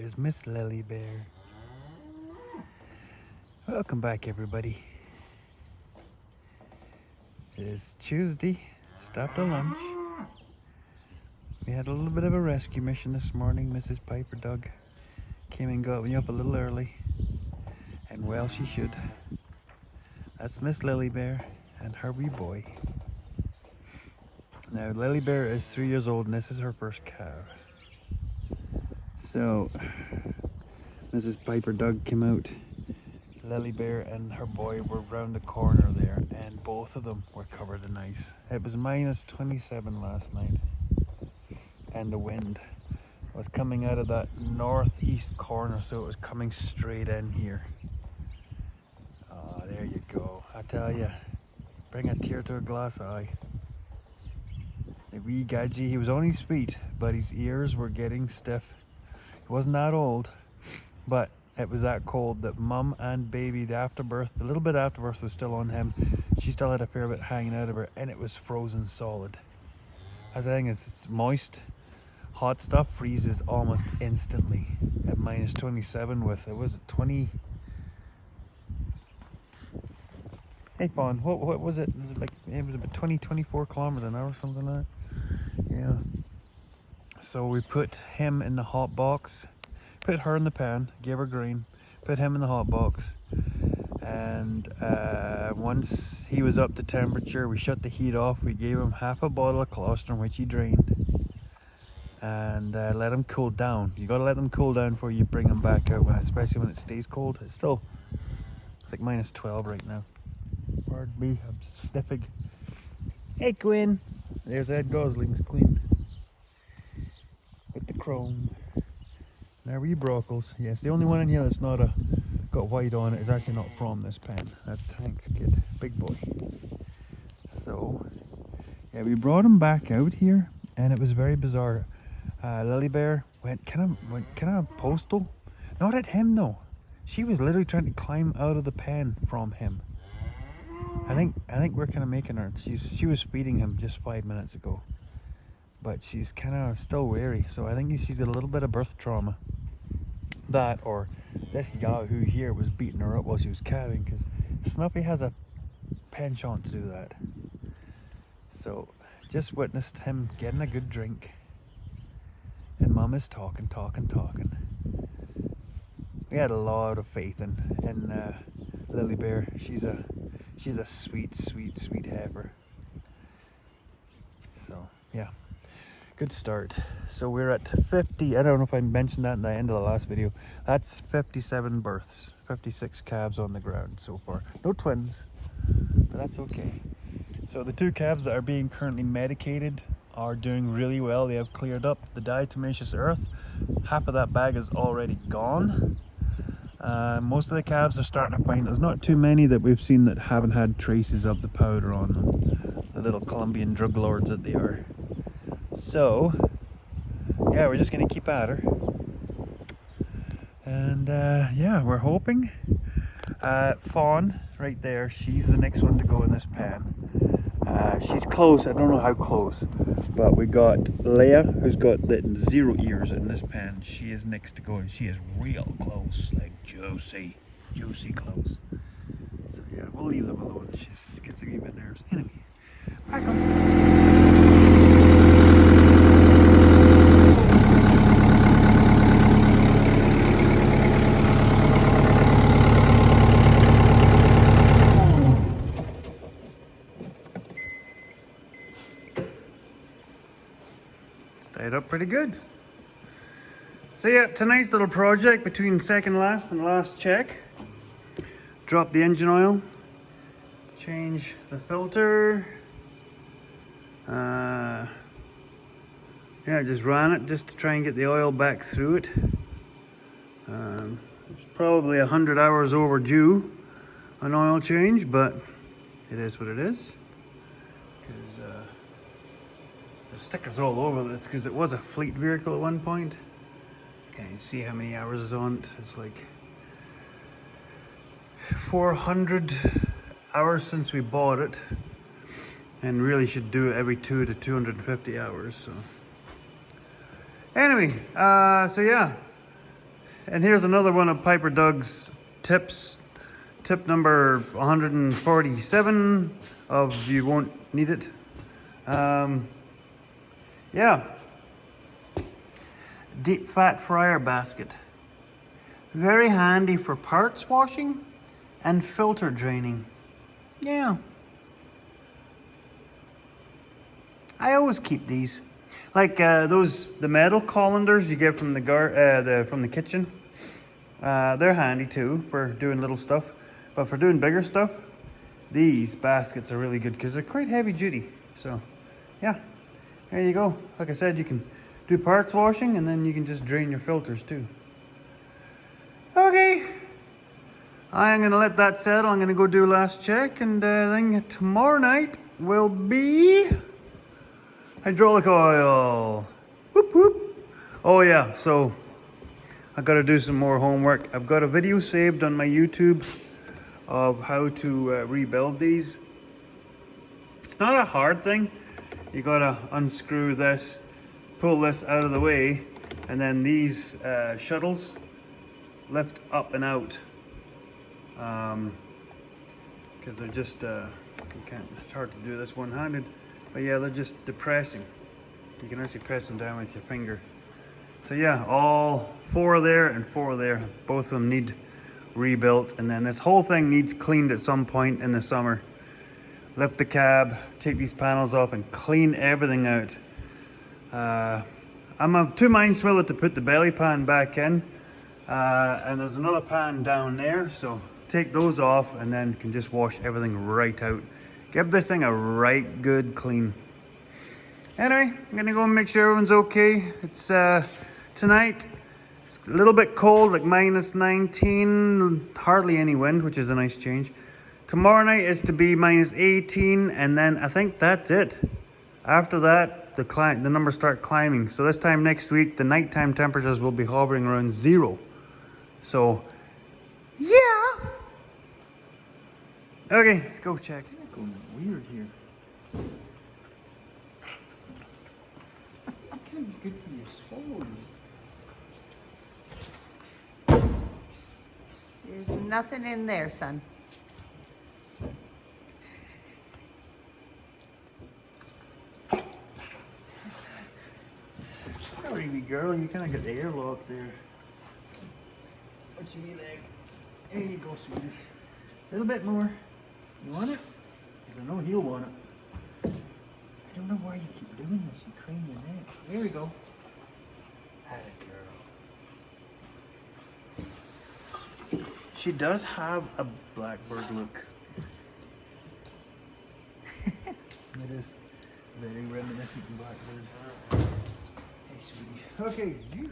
There's Miss Lily Bear. Welcome back, everybody. It's Tuesday. Stopped at lunch. We had a little bit of a rescue mission this morning. Mrs. Piper Dog came and got me up a little early. And well, she should. That's Miss Lily Bear and her wee boy. Now, Lily Bear is 3 years old and this is her first calf. So, Mrs. Piper Dog came out. Lily Bear and her boy were round the corner there, and both of them were covered in ice. It was minus 27 last night, and the wind was coming out of that northeast corner, so it was coming straight in here. Oh, there you go. I tell you, bring a tear to a glass eye. The wee gadgie, he was on his feet, but his ears were getting stiff. He wasn't that old, but it was that cold that mum and baby, the afterbirth, the little bit afterbirth was still on him. She still had a fair bit hanging out of her, and it was frozen solid. As the thing is, it's moist. Hot stuff freezes almost instantly at minus 27 with, it was 20. Hey Fawn, what was it? Was it like, it was about 24 kilometers an hour, something like that. Yeah. So we put him in the hot box, put her in the pan, gave her green, put him in the hot box, and once he was up to temperature, we shut the heat off. We gave him half a bottle of colostrum, which he drained, and let him cool down. You got to let them cool down before you bring them back out, especially when it stays cold. It's like minus 12 right now. Pardon me, I'm sniffing. Hey Quinn, there's Ed Gosling's queen with the chrome. Now wee broccles. Yes, the only one in here that's not got white on it is actually not from this pen. That's Tank's kid, big boy. So yeah, we brought him back out here, and it was very bizarre. Lily Bear went kind of postal. Not at him though. She was literally trying to climb out of the pen from him. I think we're kind of making her. She was feeding him just 5 minutes ago, but she's kind of still wary. So I think she's got a little bit of birth trauma. That, or this yahoo here was beating her up while she was calving, because Snuffy has a penchant to do that. So just witnessed him getting a good drink, and Mum is talking. We had a lot of faith in Lily Bear. She's a sweet heifer. So yeah, good start. So we're at 50. I don't know if I mentioned that in the end of the last video. That's 57 births, 56 calves on the ground so far. No twins, but that's okay. So the two calves that are being currently medicated are doing really well. They have cleared up the diatomaceous earth. Half of that bag is already gone. Most of the calves are starting to find, there's not too many that we've seen that haven't had traces of the powder on them. The little Colombian drug lords that they are. So yeah, we're just gonna keep at her, and yeah, we're hoping. Fawn right there, she's the next one to go in this pen. She's close. I don't know how close, but we got Leia, who's got the 0 ears in this pen. She is next to go, and she is real close, like juicy close. So yeah, we'll leave them alone. She gets a wee bit nervous. Anyway, back on. Stayed up pretty good. So yeah, tonight's little project between second last and last check. Drop the engine oil, change the filter. Yeah, just ran it just to try and get the oil back through it. It's probably 100 hours overdue an oil change, but it is what it is. Because the stickers all over this, because it was a fleet vehicle at one point. Can you see how many hours is on it? It's like 400 hours since we bought it, and really should do it every 2 to 250 hours. So anyway, so yeah, And here's another one of Piper Doug's tips. Tip number 147 of you won't need it. Yeah. Deep fat fryer basket. Very handy for parts washing and filter draining. Yeah. I always keep these. Like the metal colanders you get from the kitchen. They're handy too for doing little stuff. But for doing bigger stuff, these baskets are really good because they're quite heavy duty. So yeah, there you go. Like I said, you can do parts washing and then you can just drain your filters too. Okay, I'm gonna let that settle. I'm gonna go do last check, and then tomorrow night will be hydraulic oil. Whoop whoop. Oh yeah, so I gotta do some more homework. I've got a video saved on my YouTube of how to rebuild these. It's not a hard thing. You gotta unscrew this, pull this out of the way, and then these shuttles lift up and out. Because they're just, it's hard to do this one-handed, but yeah, they're just depressing. You can actually press them down with your finger. So yeah, all 4 there and 4 there. Both of them need rebuilt, and then this whole thing needs cleaned at some point in the summer. Lift the cab, take these panels off, and clean everything out. I'm of 2 minds whether to put the belly pan back in, and there's another pan down there, so take those off and then can just wash everything right out. Give this thing a right good clean. Anyway, I'm gonna go and make sure everyone's okay. It's tonight, it's a little bit cold, like -19, hardly any wind, which is a nice change. Tomorrow night is to be -18, and then I think that's it. After that, the numbers start climbing. So this time next week, the nighttime temperatures will be hovering around 0. So, yeah. Okay, let's go check. It's going weird here. That can't be good for your sword. There's nothing in there, son. Sorry, wee girl, you kind of got the airlock there. What's your wee leg? There you go, sweetie. A little bit more. You want it? Because I know he'll want it. I don't know why you keep doing this. You crane your neck. There we go. Atta girl. She does have a blackbird look. It is very reminiscent of blackbird. Hey, sweetie. Okay, you.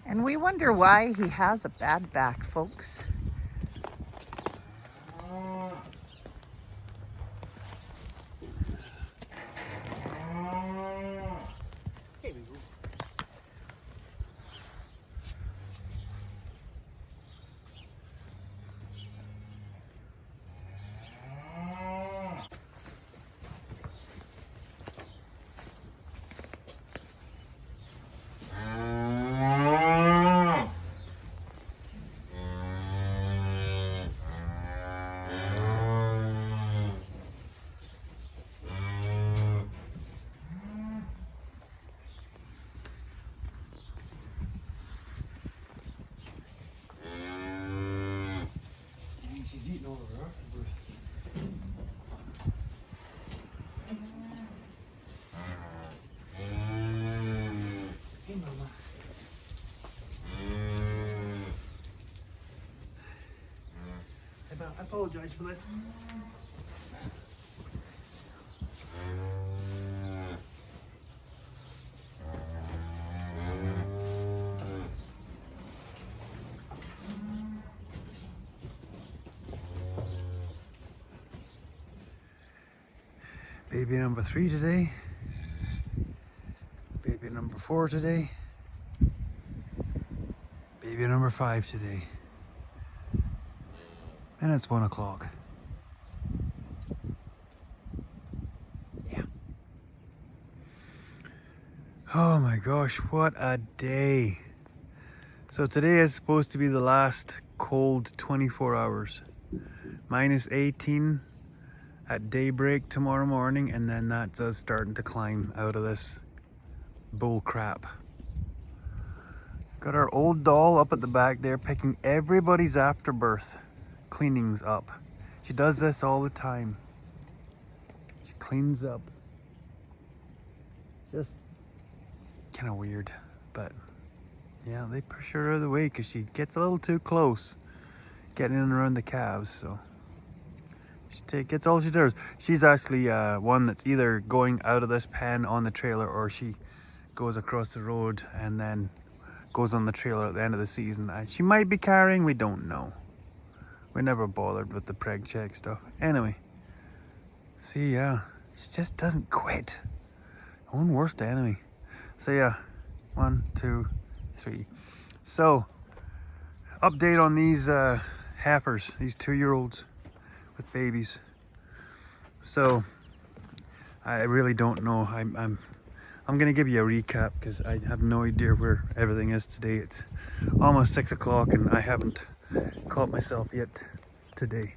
And we wonder why he has a bad back, folks. She's eating all of her afterbirth. Hey, Mama. Hey, I apologize for this. Baby number 3 today. Baby number 4 today. Baby number 5 today. And it's 1 o'clock. Yeah. Oh my gosh, what a day. So today is supposed to be the last cold 24 hours. Minus 18 at daybreak tomorrow morning, and then that's us starting to climb out of this bull crap. Got our old doll up at the back there picking everybody's afterbirth cleanings up. She does this all the time. She cleans up. Just kind of weird, but yeah, they push her out of the way because she gets a little too close getting in around the calves. So she gets all she does. She's actually one that's either going out of this pen on the trailer, or she goes across the road and then goes on the trailer at the end of the season. She might be carrying, we don't know. We never bothered with the preg check stuff. Anyway, see, yeah, she just doesn't quit. Own worst enemy. So yeah, 1, 2, 3. So, update on these heifers, these 2-year-olds with babies. So, I really don't know. I'm gonna give you a recap because I have no idea where everything is today. It's almost 6 o'clock and I haven't caught myself yet today.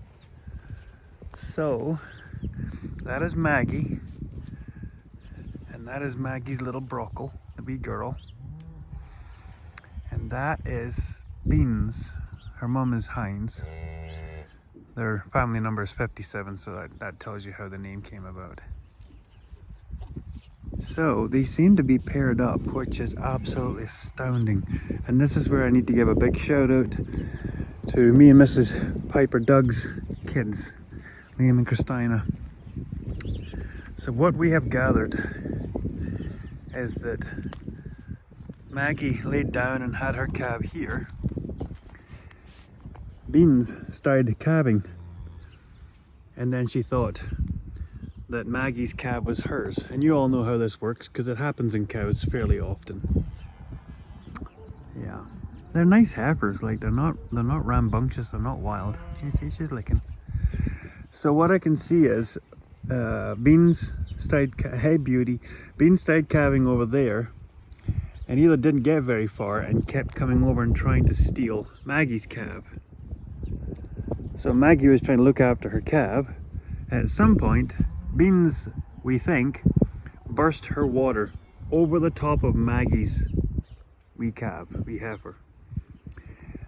So that is Maggie, and that is Maggie's little brockle, the wee girl, and that is Beans. Her mum is Hines. Their family number is 57, so that tells you how the name came about. So they seem to be paired up, which is absolutely astounding. And this is where I need to give a big shout out to me and Mrs. Piper Doug's kids, Liam and Christina. So what we have gathered is that Maggie laid down and had her calf here. Beans started calving, and then she thought that Maggie's calf was hers. And you all know how this works because it happens in cows fairly often. Yeah, they're nice heifers. Like they're not rambunctious. They're not wild. You see, she's licking. So what I can see is Beans started. Hey, beauty. Beans started calving over there, and Hila didn't get very far and kept coming over and trying to steal Maggie's calf. So Maggie was trying to look after her calf, and at some point, Beans, we think, burst her water over the top of Maggie's wee calf, wee heifer.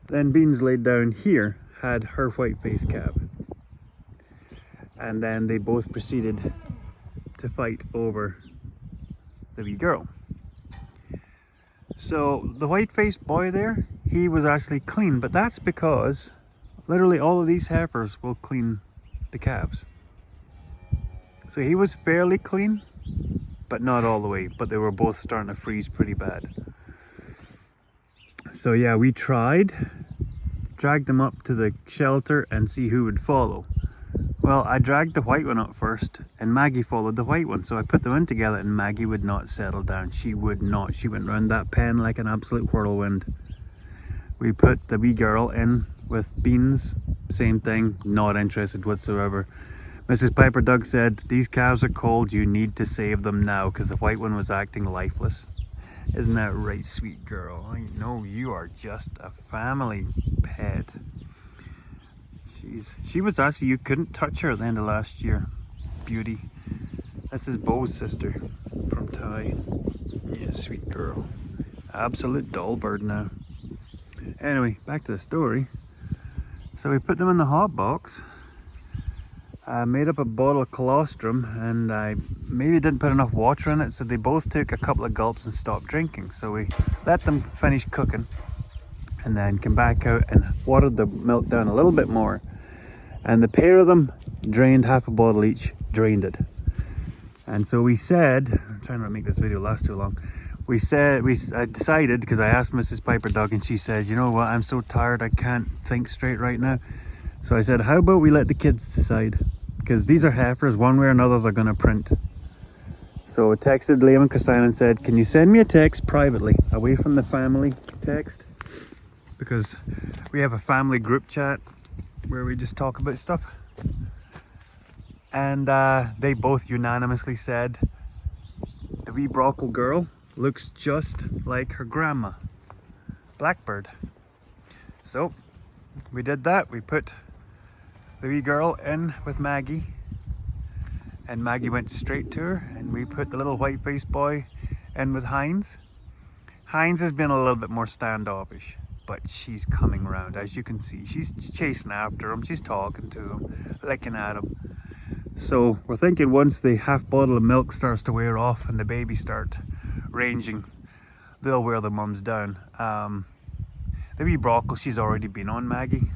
Then Beans laid down here, had her white-faced calf. And then they both proceeded to fight over the wee girl. So the white-faced boy there, he was actually clean, but that's because literally all of these heifers will clean the calves. So he was fairly clean, but not all the way, but they were both starting to freeze pretty bad. So yeah, we tried, dragged them up to the shelter and see who would follow. Well, I dragged the white one up first and Maggie followed the white one. So I put them in together and Maggie would not settle down. She would not. She went around that pen like an absolute whirlwind. We put the wee girl in with Beans, same thing, not interested whatsoever. Mrs. Piper Doug said, these calves are cold, you need to save them now, because the white one was acting lifeless. Isn't that right, sweet girl? I know you are just a family pet. She was actually, you couldn't touch her at the end of last year. Beauty. This is Bo's sister from Thai. Yeah, sweet girl. Absolute doll bird now. Anyway, back to the story. So we put them in the hot box. I made up a bottle of colostrum and I maybe didn't put enough water in it, so they both took a couple of gulps and stopped drinking. So we let them finish cooking and then came back out and watered the milk down a little bit more. And the pair of them drained half a bottle each, drained it. And so we said, I'm trying not to make this video last too long. I decided, because I asked Mrs. Piper Doug and she says, you know what, I'm so tired, I can't think straight right now. So I said, how about we let the kids decide? Because these are heifers, one way or another they're going to print. So I texted Liam and Christine and said, can you send me a text privately, away from the family text? Because we have a family group chat where we just talk about stuff. And they both unanimously said the wee brockle girl looks just like her grandma, Blackbird. So we did that. We put the wee girl in with Maggie, and Maggie went straight to her, and we put the little white-faced boy in with Heinz. Heinz has been a little bit more standoffish, but she's coming around, as you can see. She's chasing after him, she's talking to him, licking at him. So we're thinking once the half bottle of milk starts to wear off and the babies start ranging, they'll wear the mums down. The wee brockle, she's already been on Maggie.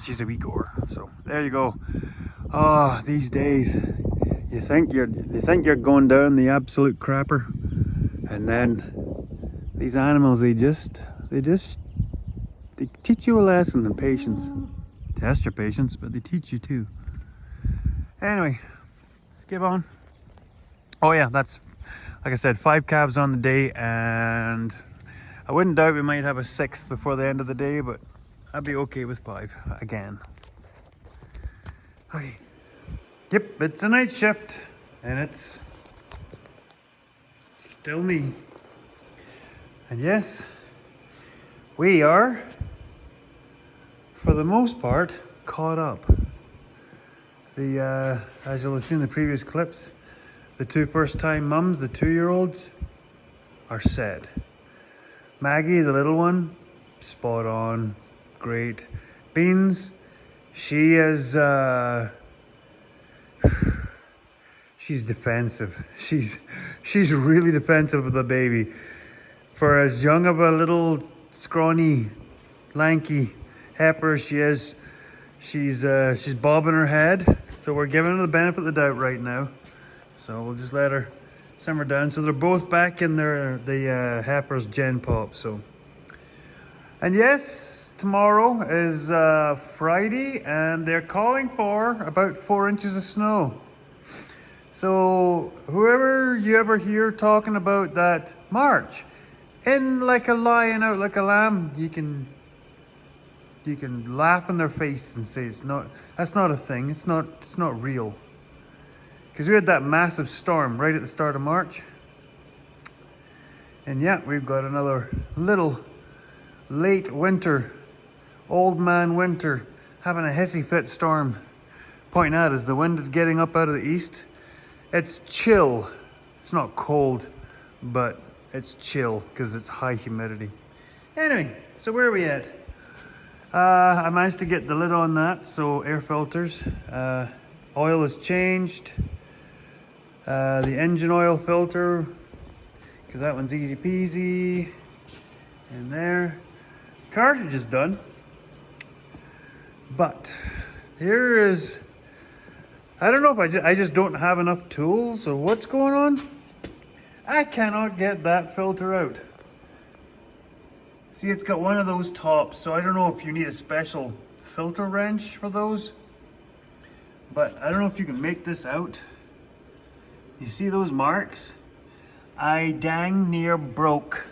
She's a wee goer, so there you go. Oh, these days, you think you're going down the absolute crapper, and then these animals, they teach you a lesson in patience. Test your patience, but they teach you too. Anyway, let's get on. Oh yeah, that's, like I said, 5 calves on the day, and I wouldn't doubt we might have a 6th before the end of the day, but I'd be okay with 5 again. Okay. Yep, it's a night shift, and it's still me. And yes, we are, for the most part, caught up. As you'll have seen in the previous clips, the 2 first-time mums, the 2-year-olds, are set. Maggie, the little one, spot on, great. Beans, she is, she's defensive. She's really defensive of the baby. For as young of a little scrawny, lanky heifer she is, she's bobbing her head. So we're giving her the benefit of the doubt right now. So we'll just let her simmer down. So they're both back in the heifer's gen pop. So, and yes, tomorrow is Friday, and they're calling for about 4 inches of snow. So whoever you ever hear talking about that March, in like a lion, out like a lamb, you can laugh in their face and say that's not a thing. It's not real. Because we had that massive storm right at the start of March. And yeah, we've got another little late winter, old man winter, having a hissy fit storm. Pointing out as the wind is getting up out of the east. It's chill. It's not cold, but it's chill because it's high humidity. Anyway, so where are we at? I managed to get the lid on that, so air filters. Oil is changed. The engine oil filter, because that one's easy peasy. And there. Cartridge is done. But here is, I don't know if I just don't have enough tools or what's going on. I cannot get that filter out. See, it's got one of those tops, so I don't know if you need a special filter wrench for those. But I don't know if you can make this out. You see those marks? I dang near broke.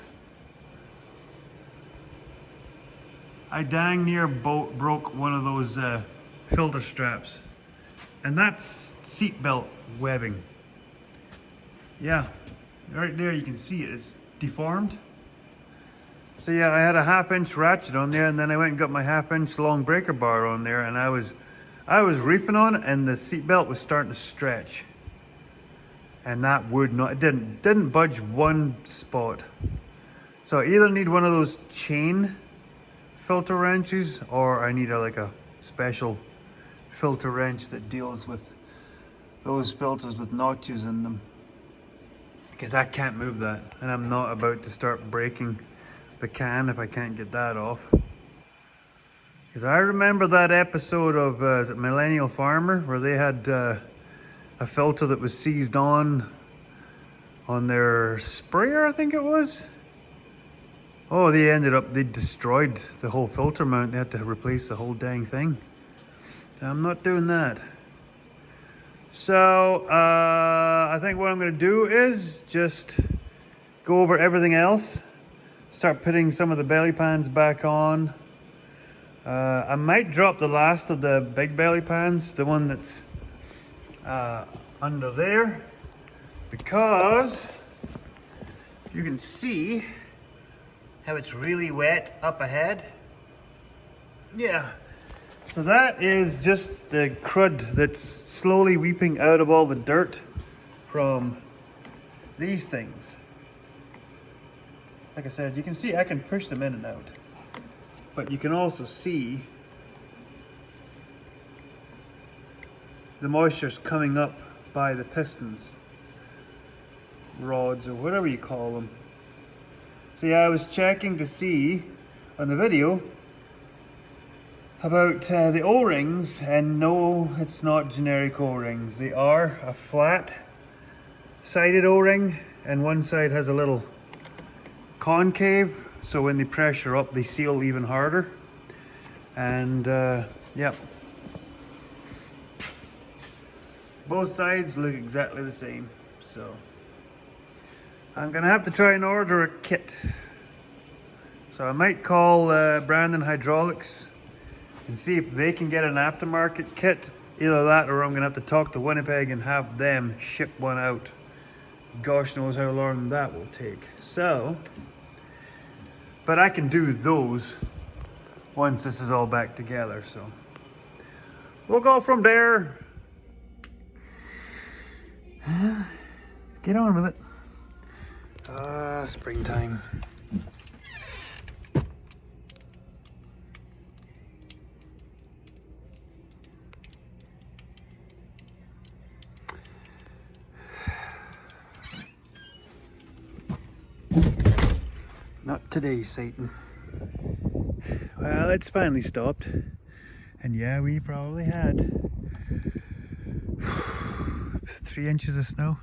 I dang near broke one of those filter straps. And that's seatbelt webbing. Yeah, right there you can see it. It's deformed. So yeah, I had a 1/2 inch ratchet on there, and then I went and got my 1/2 inch long breaker bar on there, and I was reefing on it, and the seatbelt was starting to stretch. And that would not, it didn't budge one spot. So I either need one of those chain filter wrenches, or I need like a special filter wrench that deals with those filters with notches in them. Because I can't move that, and I'm not about to start breaking the can if I can't get that off. Because I remember that episode of is it Millennial Farmer, where they had a filter that was seized on their sprayer, I think it was. Oh, they destroyed the whole filter mount. They had to replace the whole dang thing. So I'm not doing that. So I think what I'm going to do is just go over everything else. Start putting some of the belly pans back on. I might drop the last of the big belly pans, the one that's under there, because you can see how it's really wet up ahead. Yeah, so that is just the crud that's slowly weeping out of all the dirt from these things. Like I said, you can see I can push them in and out, but you can also see the moisture's coming up by the pistons, rods, or whatever you call them. So yeah, I was checking to see on the video about the O-rings, and no, it's not generic O-rings. They are a flat sided O-ring, and one side has a little concave, so when they pressure up they seal even harder. And yeah, both sides look exactly the same. So I'm gonna have to try and order a kit. So I might call Brandon Hydraulics and see if they can get an aftermarket kit. Either that, or I'm gonna have to talk to Winnipeg and have them ship one out. Gosh knows how long that will take. So, but I can do those once this is all back together. So we'll go from there. Get on with it. Springtime. Not today, Satan. Well, it's finally stopped. And yeah, we probably had 3 inches of snow.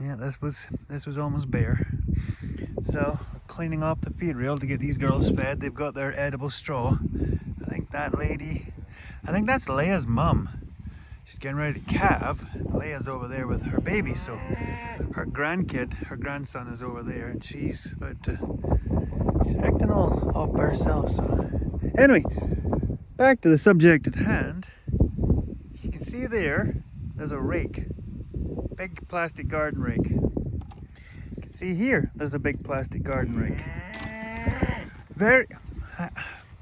Yeah, this was almost bare. So, cleaning off the feed rail to get these girls fed. They've got their edible straw. I think that's Leia's mum. She's getting ready to calve. Leia's over there with her baby, so her grandson is over there, and she's acting all off by herself. So anyway, back to the subject at hand. You can see there's a rake, big plastic garden rake. You can see here, there's a big plastic garden rake.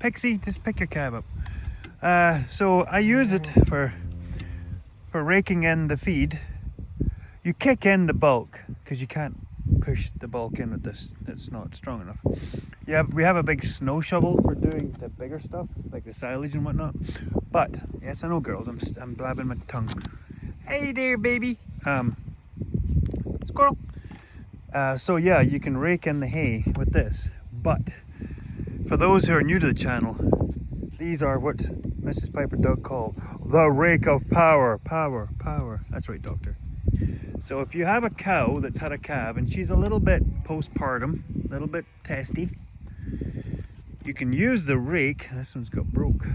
Pixie, just pick your cab up. So I use it for raking in the feed. You kick in the bulk because you can't push the bulk in with this. It's not strong enough. Yeah, we have a big snow shovel for doing the bigger stuff like the silage and whatnot. But yes, I know, girls, I'm blabbing my tongue. Hey there, baby. Squirrel. So yeah, you can rake in the hay with this. But for those who are new to the channel, these are what Mrs. Piper Doug called the rake of power. Power. That's right, doctor. So if you have a cow that's had a calf and she's a little bit postpartum, a little bit testy, you can use the rake. This one's got broke.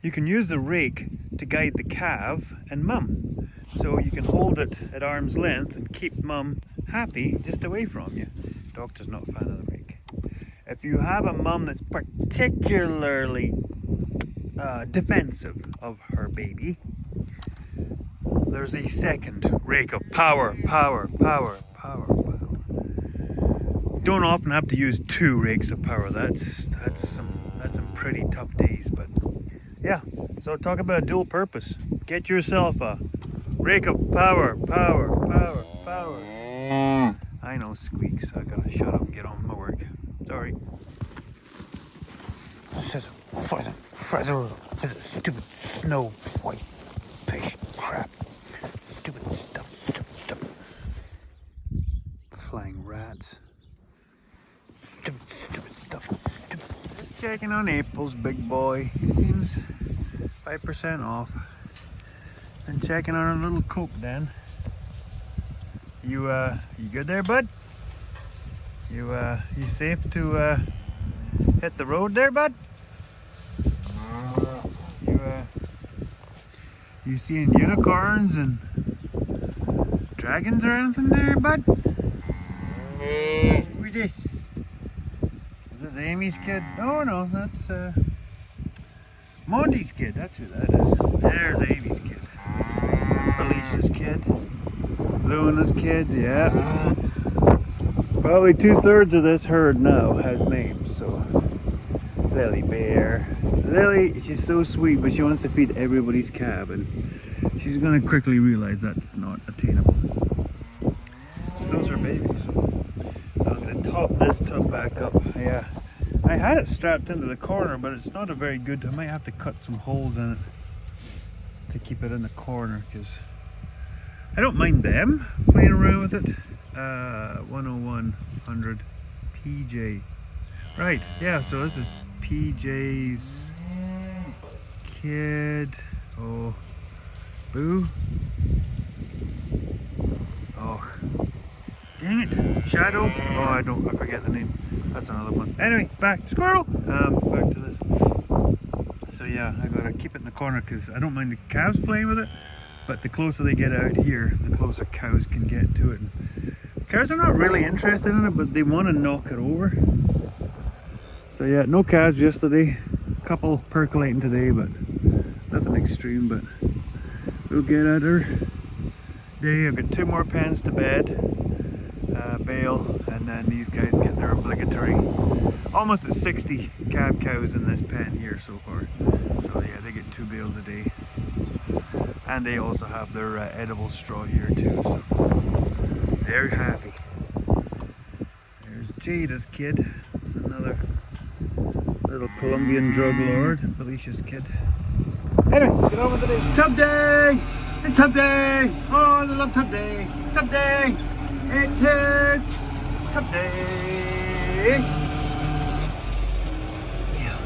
You can use the rake to guide the calf and mum. So you can hold it at arm's length and keep mum happy just away from you. Doctor's not a fan of the rake. If you have a mum that's particularly defensive of her baby, there's a second rake of power. Don't often have to use 2 rakes of power. That's some pretty tough days, but yeah. So talk about a dual purpose. Get yourself a rake of power. I know, squeaks. I gotta shut up and get on with my work. Sorry. Stupid snow white fish crap. Stupid stuff. Flying rats. Stupid stuff. Checking on April's big boy. He seems 5% off. And checking on our little Coke Den. You good there, bud? You safe to hit the road there, bud? You seeing unicorns and dragons or anything there, bud? Who's this? Is There's Amy's kid. Oh no, that's Monty's kid. That's who that is. There's Amy's kid. Felicia's kid. Luna's kid. Yeah. Probably 2/3 of this herd now has names. So Lily Bear. Lily, she's so sweet, but she wants to feed everybody's calf, and she's gonna quickly realize that's not attainable. Those are babies. So I'm gonna top this tub back up. Yeah, I had it strapped into the corner, but it's not a very good. I might have to cut some holes in it to keep it in the corner, because I don't mind them playing around with it. 10100 PJ. Right, yeah, so this is PJ's kid. Oh, Boo. Oh, dang it. Shadow. Oh, I forget the name. That's another one. Anyway, back. Squirrel. Back to this. So yeah, I gotta keep it in the corner because I don't mind the calves playing with it, but the closer they get out here, the closer cows can get to it. Cows are not really interested in it, but they want to knock it over. So yeah, no calves yesterday. A couple percolating today, but nothing extreme. But we'll get at her day. I've got 2 more pens to bed, bale, and then these guys get their obligatory. Almost at 60 calf cows in this pen here so far. So yeah, they get 2 bales a day, and they also have their edible straw here too. So they're happy. There's Jada's kid, another little Colombian drug lord, Felicia's kid. Anyway, get on with the day. Tub day! It's tub day! Oh, I love tub day! Tub day! It is tub day! Yeah,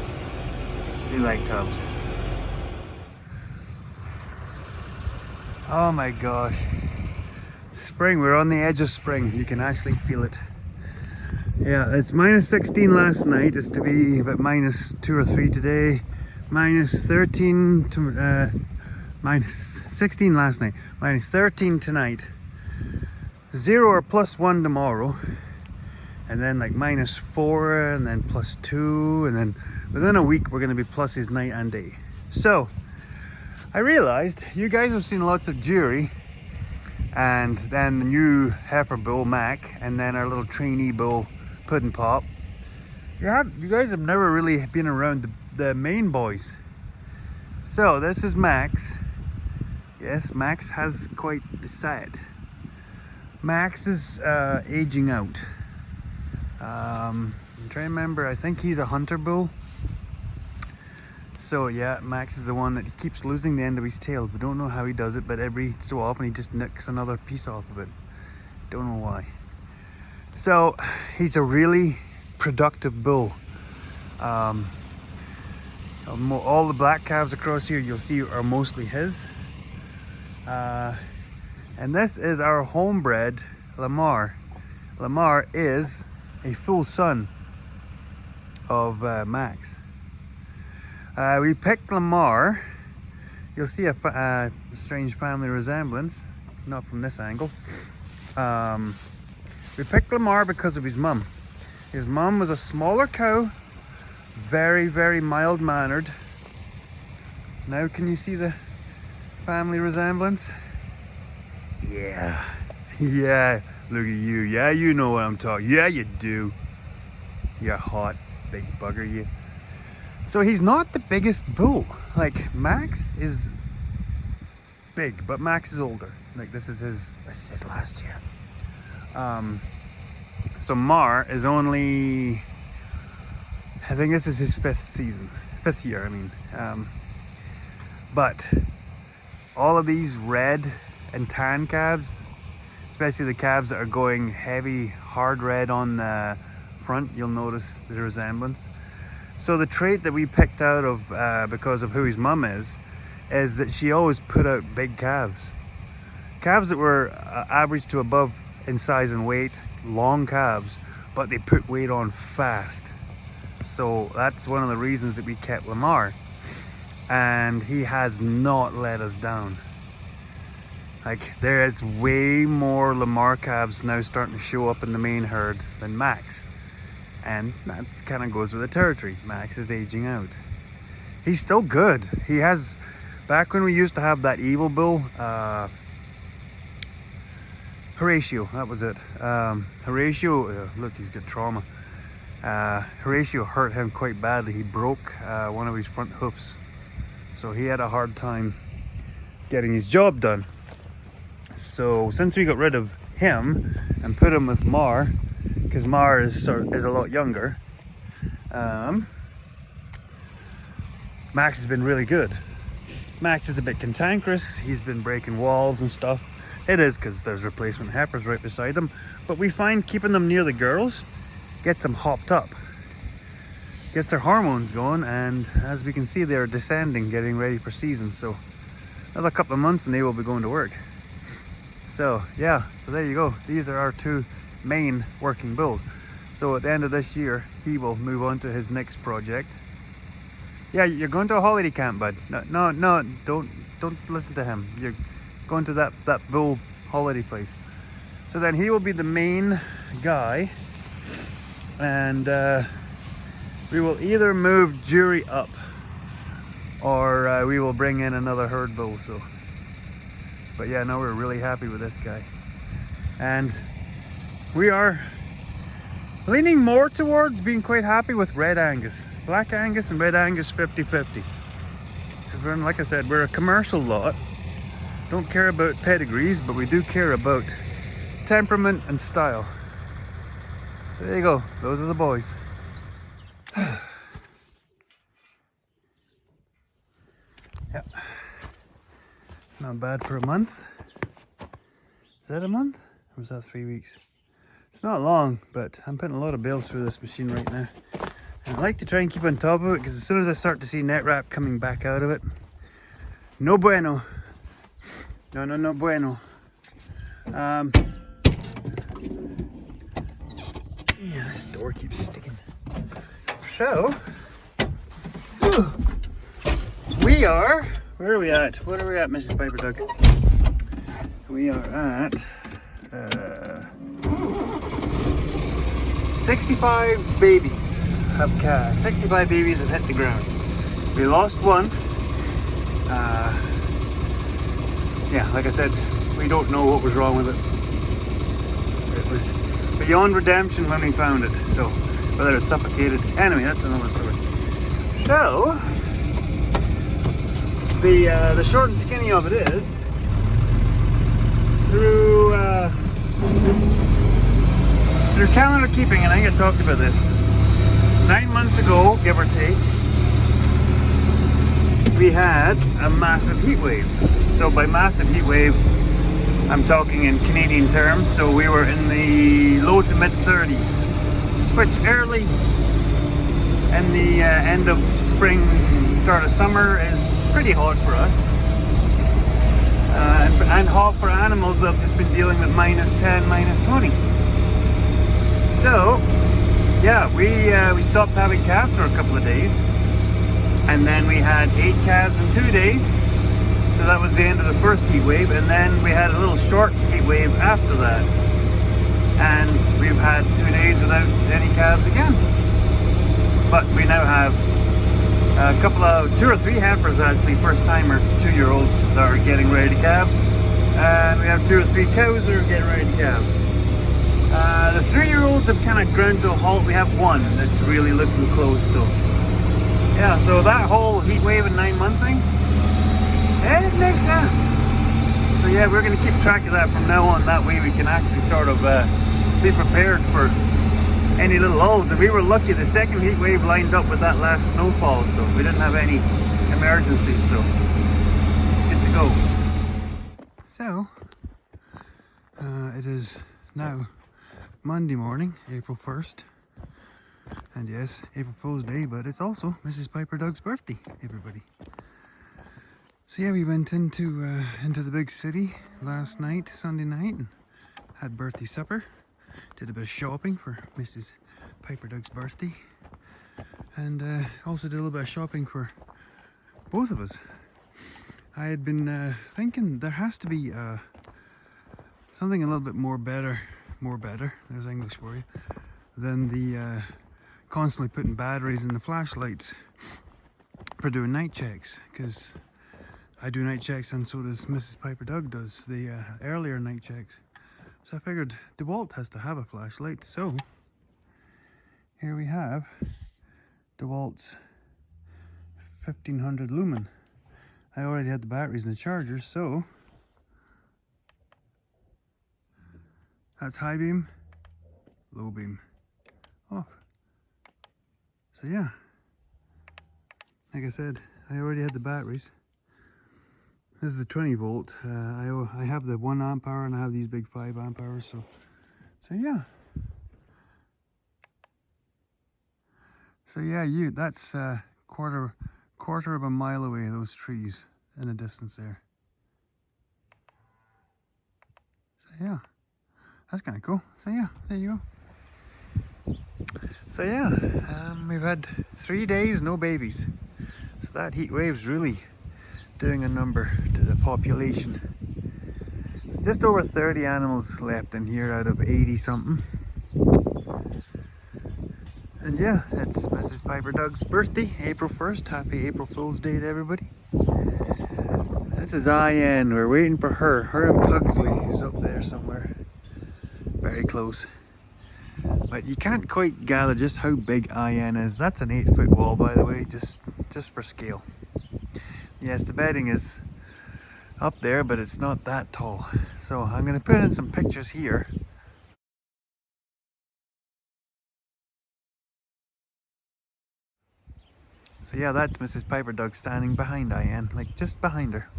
they like tubs. Oh my gosh. Spring, we're on the edge of spring. You can actually feel it. Yeah, it's minus 16 last night. It's to be about minus 2 or 3 today. Minus 13 to minus 16 last night. Minus 13 tonight. 0 or plus 1 tomorrow. And then like minus 4 and then plus 2, and then within a week we're going to be pluses night and day. So I realized you guys have seen lots of jury, and then the new heifer bull Mac, and then our little trainee bull Puddin' Pop. You guys have never really been around the main boys. So this is Max. Yes, Max has quite the sight. Max is aging out. I'm trying to remember, I think he's a hunter bull. So yeah, Max is the one that keeps losing the end of his tail. We don't know how he does it, but every so often he just nicks another piece off of it. Don't know why. So he's a really productive bull. All the black calves across here you'll see are mostly his. And this is our homebred Lamar. Lamar is a full son of Max. We picked Lamar. You'll see a strange family resemblance, not from this angle. We picked Lamar because of his mum. His mum was a smaller cow, very, very mild-mannered. Now can you see the family resemblance? Yeah, yeah, look at you. Yeah, you know what I'm talking. Yeah, you do. You hot big bugger, you. So he's not the biggest bull. Like Max is big, but Max is older. Like this is his last year. So Mar is only, I think this is his 5th year, I mean. But all of these red and tan calves, especially the calves that are going heavy, hard red on the front, you'll notice the resemblance. So the trait that we picked out of because of who his mum is that she always put out big calves. Calves that were average to above in size and weight, long calves, but they put weight on fast. So that's one of the reasons that we kept Lamar. And he has not let us down. Like there is way more Lamar calves now starting to show up in the main herd than Max. And that kind of goes with the territory. Max is aging out. He's still good. He has, back when we used to have that evil bull, Horatio, that was it. Horatio, look, he's got trauma. Horatio hurt him quite badly. He broke one of his front hoofs. So he had a hard time getting his job done. So since we got rid of him and put him with Mar, because Mar is a lot younger, Max has been really good. Max is a bit cantankerous. He's been breaking walls and stuff. It is because there's replacement heifers right beside them. But we find keeping them near the girls gets them hopped up. Gets their hormones going, and as we can see, they're descending, getting ready for season. So another couple of months and they will be going to work. So yeah, so there you go. These are our two main working bulls. So at the end of this year, he will move on to his next project. Yeah, you're going to a holiday camp, bud. No, don't listen to him. You're going to that bull holiday place. So then he will be the main guy, and we will either move Jury up, or we will bring in another herd bull. So, but yeah, no, we're really happy with this guy, and we are leaning more towards being quite happy with Red Angus. Black Angus and Red Angus 50-50. Because we're, like I said, we're a commercial lot. Don't care about pedigrees, but we do care about temperament and style. So there you go. Those are the boys. Yeah. Not bad for a month. Is that a month? Or was that 3 weeks? It's not long, but I'm putting a lot of bales through this machine right now. And I like to try and keep on top of it, because as soon as I start to see net wrap coming back out of it, no bueno. No bueno. Yeah, this door keeps sticking. So, we are, where are we at? What are we at, Mrs. Piper Duck? We are at 65 babies have calved. 65 babies have hit the ground. We lost one. Yeah, like I said, we don't know what was wrong with it. It was beyond redemption when we found it. So, whether it's suffocated. Anyway, that's another story. So, the short and skinny of it is, through calendar keeping, and I think I talked about this, 9 months ago, give or take, we had a massive heat wave. So by massive heat wave, I'm talking in Canadian terms. So we were in the low to mid 30s, which early in the end of spring, start of summer is pretty hot for us. And hot for animals that have just been dealing with -10, -20. So yeah, we stopped having calves for a couple of days, and then we had 8 calves in 2 days. So that was the end of the first heat wave, and then we had a little short heat wave after that, and we've had 2 days without any calves again. But we now have a couple of 2 or 3 heifers, actually, first timer 2-year-olds that are getting ready to calve, and we have 2 or 3 cows that are getting ready to calve. The 3-year-olds have kind of ground to a halt. We have one that's really looking close. So yeah, so that whole heat wave and 9-month thing, it makes sense. So yeah, we're going to keep track of that from now on. That way we can actually sort of be prepared for any little lulls. And we were lucky, the second heat wave lined up with that last snowfall, so we didn't have any emergencies. So good to go. So it is now Monday morning, April 1st, and yes, April Fool's Day, but it's also Mrs. Piper Doug's birthday, everybody. So yeah, we went into the big city last night, Sunday night, and had birthday supper, did a bit of shopping for Mrs. Piper Doug's birthday, and also did a little bit of shopping for both of us. I had been thinking there has to be something a little bit more better, there's English for you, than the constantly putting batteries in the flashlights for doing night checks, because I do night checks and so does Mrs. Piper Doug does the earlier night checks. So I figured DeWalt has to have a flashlight, so here we have DeWalt's 1500 lumen. I already had the batteries and the chargers, so that's high beam, low beam, off. So yeah, like I said, I already had the batteries. This is a 20 volt. I have the 1 amp hour and I have these big 5 amp hours. So yeah. So yeah, that's quarter of a mile away. Those trees in the distance there. So yeah, that's kind of cool. So yeah, there you go. So yeah, we've had 3 days no babies. So that heat wave's really doing a number to the population. It's just over 30 animals left in here out of 80 something. And yeah, it's Mrs. Piper Doug's birthday, April 1st. Happy April Fool's Day to everybody. This is IN. We're waiting for her. Her and Pugsley is up there somewhere. Very close. But you can't quite gather just how big IN is. That's an 8-foot wall, by the way, just for scale. Yes, the bedding is up there, but it's not that tall. So I'm going to put in some pictures here. So yeah, that's Mrs. Piper Doug standing behind IN, like just behind her.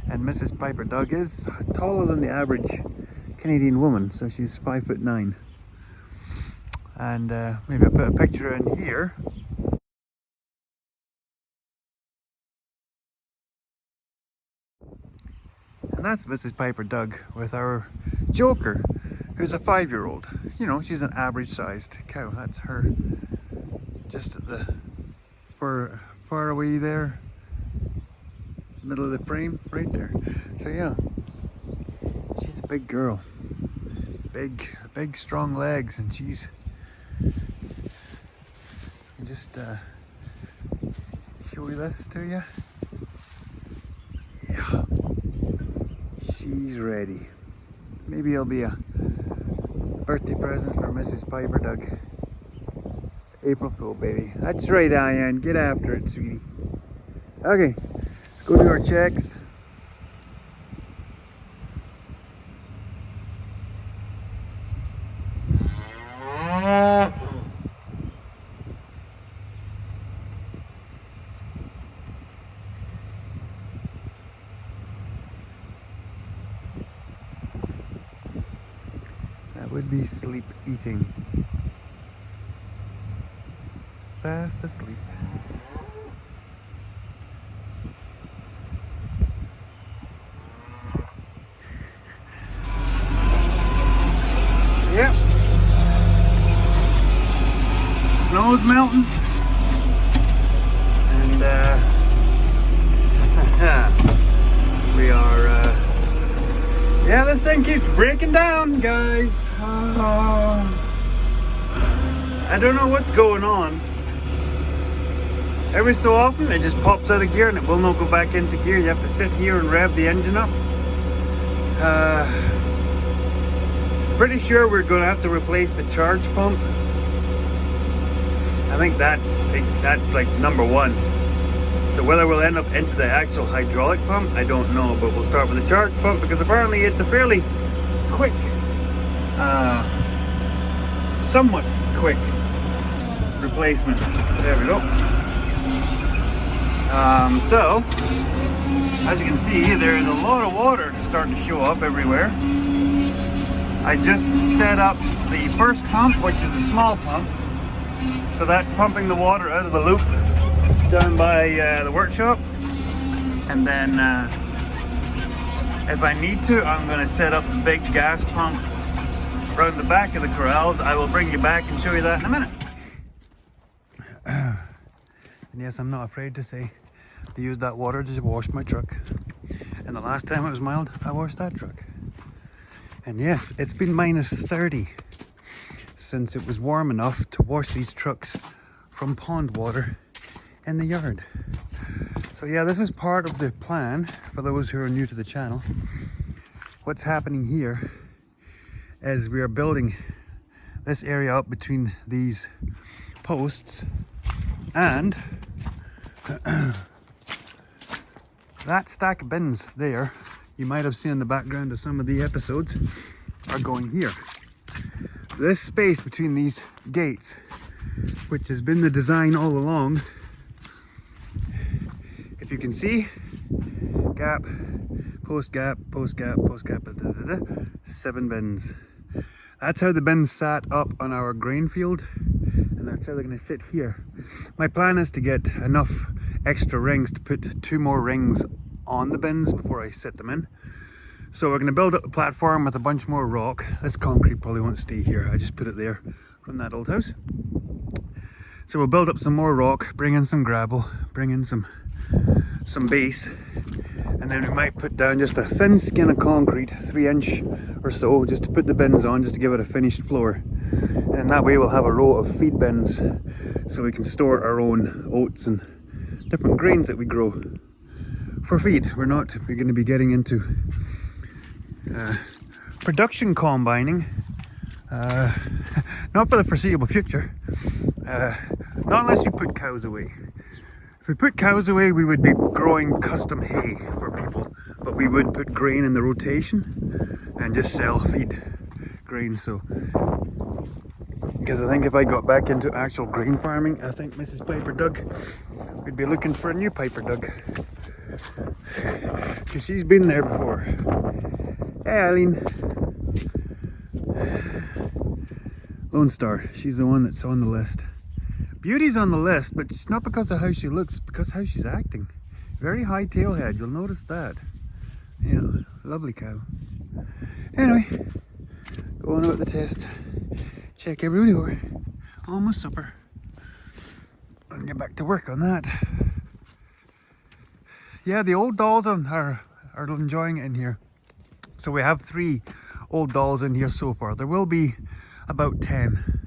And Mrs. Piper Doug is taller than the average Canadian woman, so she's 5'9". And maybe I'll put a picture in here. And that's Mrs. Piper Doug with our Joker, who's a 5-year-old. You know, she's an average sized cow. That's her, just at the far away there, middle of the frame, right there. So yeah, she's a big girl, big strong legs, and she's just show this to you. Yeah, she's ready. Maybe it'll be a birthday present for Mrs. Piper Doug. April Fool, baby. That's right, IN. Get after it, sweetie. Okay, let's go do our checks. That would be sleep eating. Fast asleep. Yep. Snow's melting. And we are yeah, this thing keeps breaking down, guys. I don't know what's going on. Every so often it just pops out of gear and it will not go back into gear. You have to sit here and rev the engine up. Pretty sure we're going to have to replace the charge pump. I think that's like number one. So whether we'll end up into the actual hydraulic pump, I don't know, but we'll start with the charge pump because apparently it's a fairly quick, somewhat quick replacement. There we go. So, as you can see, there's a lot of water starting to show up everywhere. I just set up the first pump, which is a small pump. So that's pumping the water out of the loop down by the workshop. And then, if I need to, I'm going to set up the big gas pump around the back of the corrals. I will bring you back and show you that in a minute. And yes, I'm not afraid to say I used that water to wash my truck. And the last time it was mild, I washed that truck. And yes, it's been minus 30. since it was warm enough to wash these trucks from pond water in the yard. So yeah, this is part of the plan for those who are new to the channel. What's happening here is we are building this area up between these posts, and that stack of bins there, you might have seen in the background of some of the episodes, are going here. This space between these gates, which has been the design all along, if you can see, gap, post gap, post gap, post gap, 7 bins. That's how the bins sat up on our grain field, and that's how they're going to sit here. My plan is to get enough extra rings to put 2 more rings on the bins before I set them in. So we're going to build up a platform with a bunch more rock. This concrete probably won't stay here. I just put it there from that old house. So we'll build up some more rock, bring in some gravel, bring in some base, and then we might put down just a thin skin of concrete, 3-inch or so, just to put the bins on, just to give it a finished floor. And that way we'll have a row of feed bins so we can store our own oats and different grains that we grow for feed. We're going to be getting into production combining, not for the foreseeable future, not unless we put cows away. If we put cows away, we would be growing custom hay for people, but we would put grain in the rotation and just sell feed grain. So, because I think if I got back into actual grain farming, I think Mrs. Piper Doug would be looking for a new Piper Doug, because she's been there before. Hey Eileen, Lone Star, she's the one that's on the list. Beauty's on the list, but it's not because of how she looks, because of how she's acting. Very high tail head, you'll notice that. Yeah, lovely cow. Anyway, go on about the test. Check every door. Almost supper. And get back to work on that. Yeah, the old dolls are enjoying it in here. So we have 3 old dolls in here so far. There will be about 10.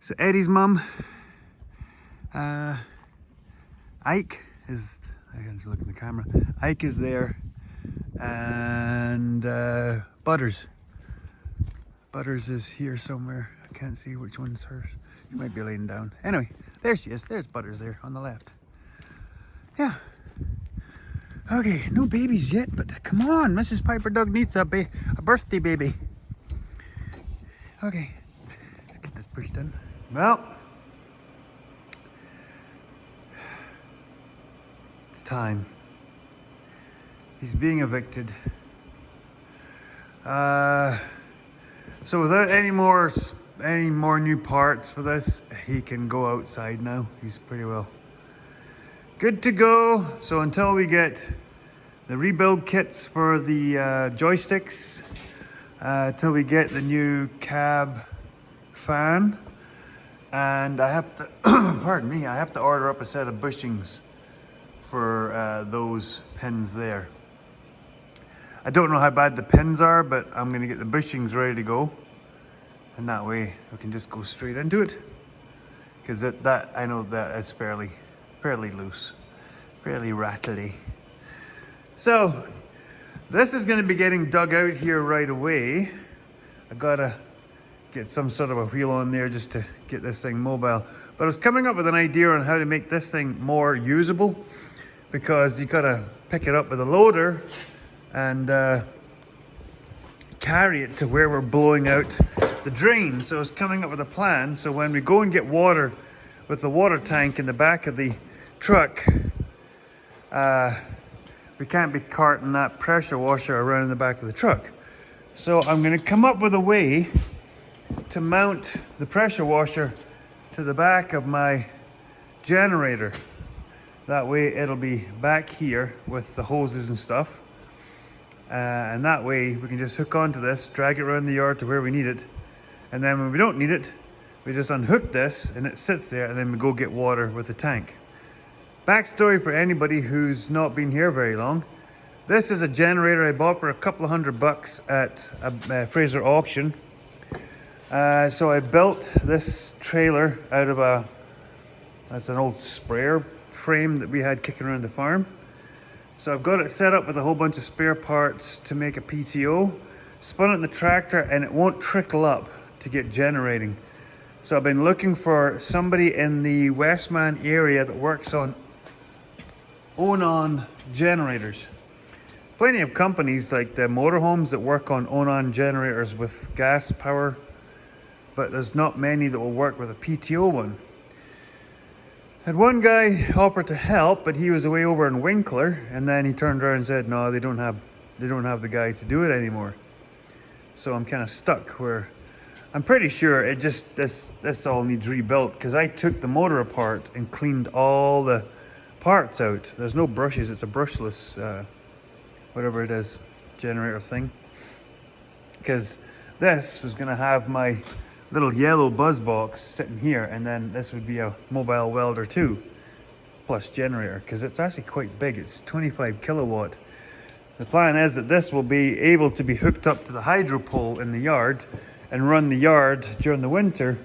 So Eddie's mum, Ike is, I gotta look in the camera, Ike is there, and Butters is here somewhere. I can't see which one's hers. She might be laying down. Anyway, there she is. There's Butters there on the left. Yeah. Okay, no babies yet, but come on, Mrs. Piper Doug needs a birthday baby. Okay, let's get this pushed in. Well, it's time. He's being evicted. So without any more new parts for this, he can go outside now. He's pretty well good to go. So until we get the rebuild kits for the joysticks, till we get the new cab fan, and I have to, pardon me, I have to order up a set of bushings for those pins there. I don't know how bad the pins are, but I'm going to get the bushings ready to go, and that way we can just go straight into it, because that I know that is fairly loose, fairly rattly. So this is going to be getting dug out here right away. I gotta get some sort of a wheel on there just to get this thing mobile. But I was coming up with an idea on how to make this thing more usable, because you gotta pick it up with a loader and carry it to where we're blowing out the drain. So I was coming up with a plan, so when we go and get water with the water tank in the back of the truck, we can't be carting that pressure washer around the back of the truck. So I'm going to come up with a way to mount the pressure washer to the back of my generator. That way it'll be back here with the hoses and stuff. And that way we can just hook onto this, drag it around the yard to where we need it. And then when we don't need it, we just unhook this and it sits there, and then we go get water with the tank. Backstory for anybody who's not been here very long. This is a generator I bought for a couple of $100 at a Fraser auction. So I built this trailer out of that's an old sprayer frame that we had kicking around the farm. So I've got it set up with a whole bunch of spare parts to make a PTO, spun it in the tractor, and it won't trickle up to get generating. So I've been looking for somebody in the Westman area that works on Onan generators. Plenty of companies like the motorhomes that work on Onan generators with gas power, but there's not many that will work with a PTO one. Had one guy offer to help, but he was away over in Winkler, and then he turned around and said, no, they don't have the guy to do it anymore. So I'm kind of stuck where I'm pretty sure it just, this all needs rebuilt, because I took the motor apart and cleaned all the parts out. There's no brushes, it's a brushless, whatever it is, generator thing. Because this was gonna have my little yellow buzz box sitting here, and then this would be a mobile welder too, plus generator, because it's actually quite big. It's 25 kilowatt. The plan is that this will be able to be hooked up to the hydro pole in the yard and run the yard during the winter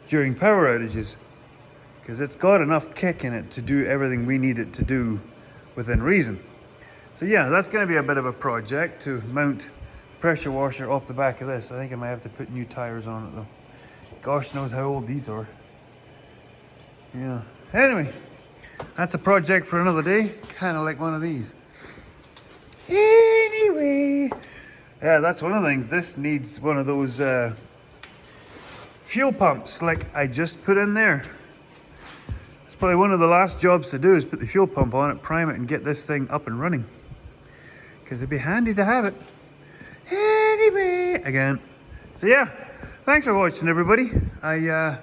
during power outages, because it's got enough kick in it to do everything we need it to do within reason. So yeah, that's going to be a bit of a project to mount pressure washer off the back of this. I think I might have to put new tires on it though. Gosh knows how old these are. Yeah. Anyway, that's a project for another day. Kind of like one of these. Anyway, yeah, that's one of the things. This needs one of those fuel pumps like I just put in there. It's probably one of the last jobs to do is put the fuel pump on it, prime it, and get this thing up and running. Because it'd be handy to have it. Anyway, again. So yeah. Thanks for watching, everybody. I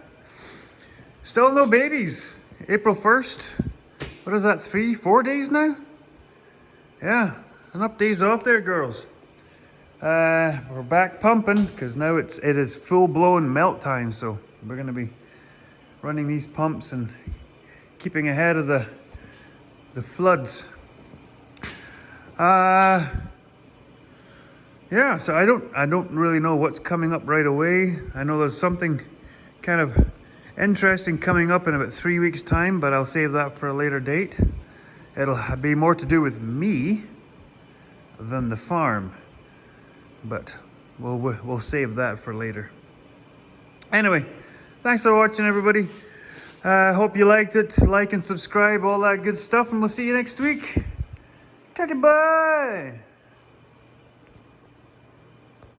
still no babies. April 1st. What is that, 4 days now? Yeah, enough days off there, girls. We're back pumping because now it is full-blown melt time. So we're going to be running these pumps and keeping ahead of the floods. Yeah, so I don't really know what's coming up right away. I know there's something kind of interesting coming up in about 3 weeks' time, but I'll save that for a later date. It'll be more to do with me than the farm, but we'll save that for later. Anyway, thanks for watching, everybody. Hope you liked it. Like and subscribe, all that good stuff, and we'll see you next week. Ta-ta, bye.